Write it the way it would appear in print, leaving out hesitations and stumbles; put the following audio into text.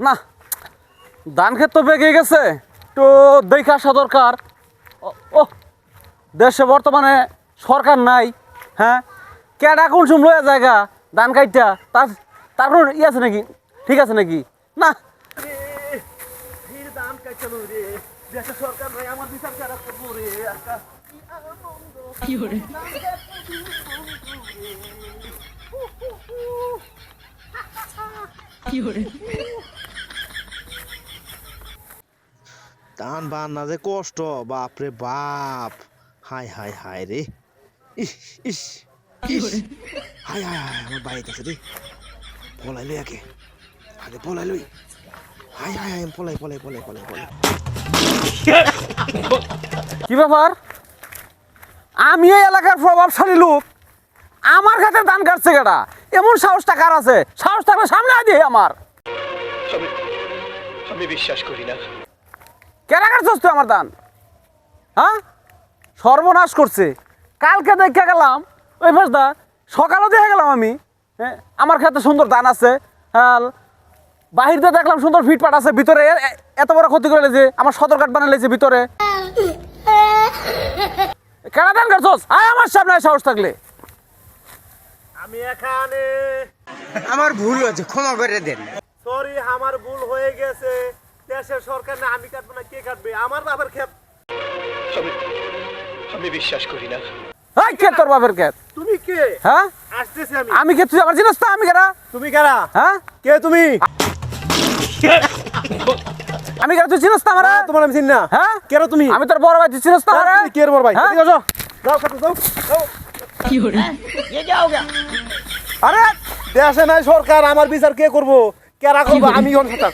না, ধান ক্ষেত তো পেকে গেছে, তো দেখে আসা দরকার। ও দেশে বর্তমানে সরকার নাই, হ্যাঁ, কেডা কোন সময় লয়া জায়গা ধান কাইটা তার কোনো ই আছে নাকি, ঠিক আছে নাকি? না সরকার ভাই আমার বিচার করবো রে। টান বান্না যে কষ্ট, বাপরে বাপ। হাই হাই হাই রে, ইস ইস ইস, হাই হাই হাই, আমার বাড়িতে আছে রে। পলাই লই আগে আগে পলাই লই। হাই হাই হাই, পলাই পলাই পলাই পলাই পলাই। কি ব্যাপার? আমি এই এলাকার প্রভাবশালী লোক, আমার কাছে ধান কাটছে কেডা? এমন সাহসটা কার আছে? সাহস থাকলে সামনে আয় দিয়ে আমার। আমি বিশ্বাস করি না। কেডা কাটছস তুই আমার ধান? হ্যাঁ, সর্বনাশ করছে। কালকে দেখে গেলাম ওই ফাঁসদা, সকালেও দেখে গেলাম আমি, হ্যাঁ, আমার ক্ষেতে সুন্দর ধান আছে, হ্যাঁ, বাহির দিয়ে দেখলাম সুন্দর ফিটপাট আছে, ভিতরে এত বড় ক্ষতি করে লেছে, আমার সদরঘাট বানিয়ে লেছে ভিতরে। কেডা ধান কাটছস? আয় আমার সামনে আয় সাহস থাকলে। আমি এখানে। আমার ভুল হয়েছে, ক্ষমা করে দেন। সরি, আমার ভুল হয়ে গেছে। দেশের সরকার না, আমি কাটবো না, কে কাটবে? আমার বাবার ক্ষেত। আমি বিশ্বাস করি না। এই কে তোর বাপের ক্ষেত? তুমি কে? হ্যাঁ, আসতেছি আমি। আমি কে? তুই আমার চিনস না? আমি কেডা? তুমি কারা? হ্যাঁ, কে তুমি? আমি কেডা? তুই চিনস না আমারে? তোমার আমি চিনি না। হ্যাঁ, কেন তুমি? আমি তোর বড় ভাই, তুই চিনস না আমারে? তুমি কে রে বড় ভাই? হ্যাঁ? এদিকে আসো। যাও কাটো, যাও। আরে দেশে নাই সরকার, আমার বিচার কে করবো? কেরা করবো? আমি কোন সরকার?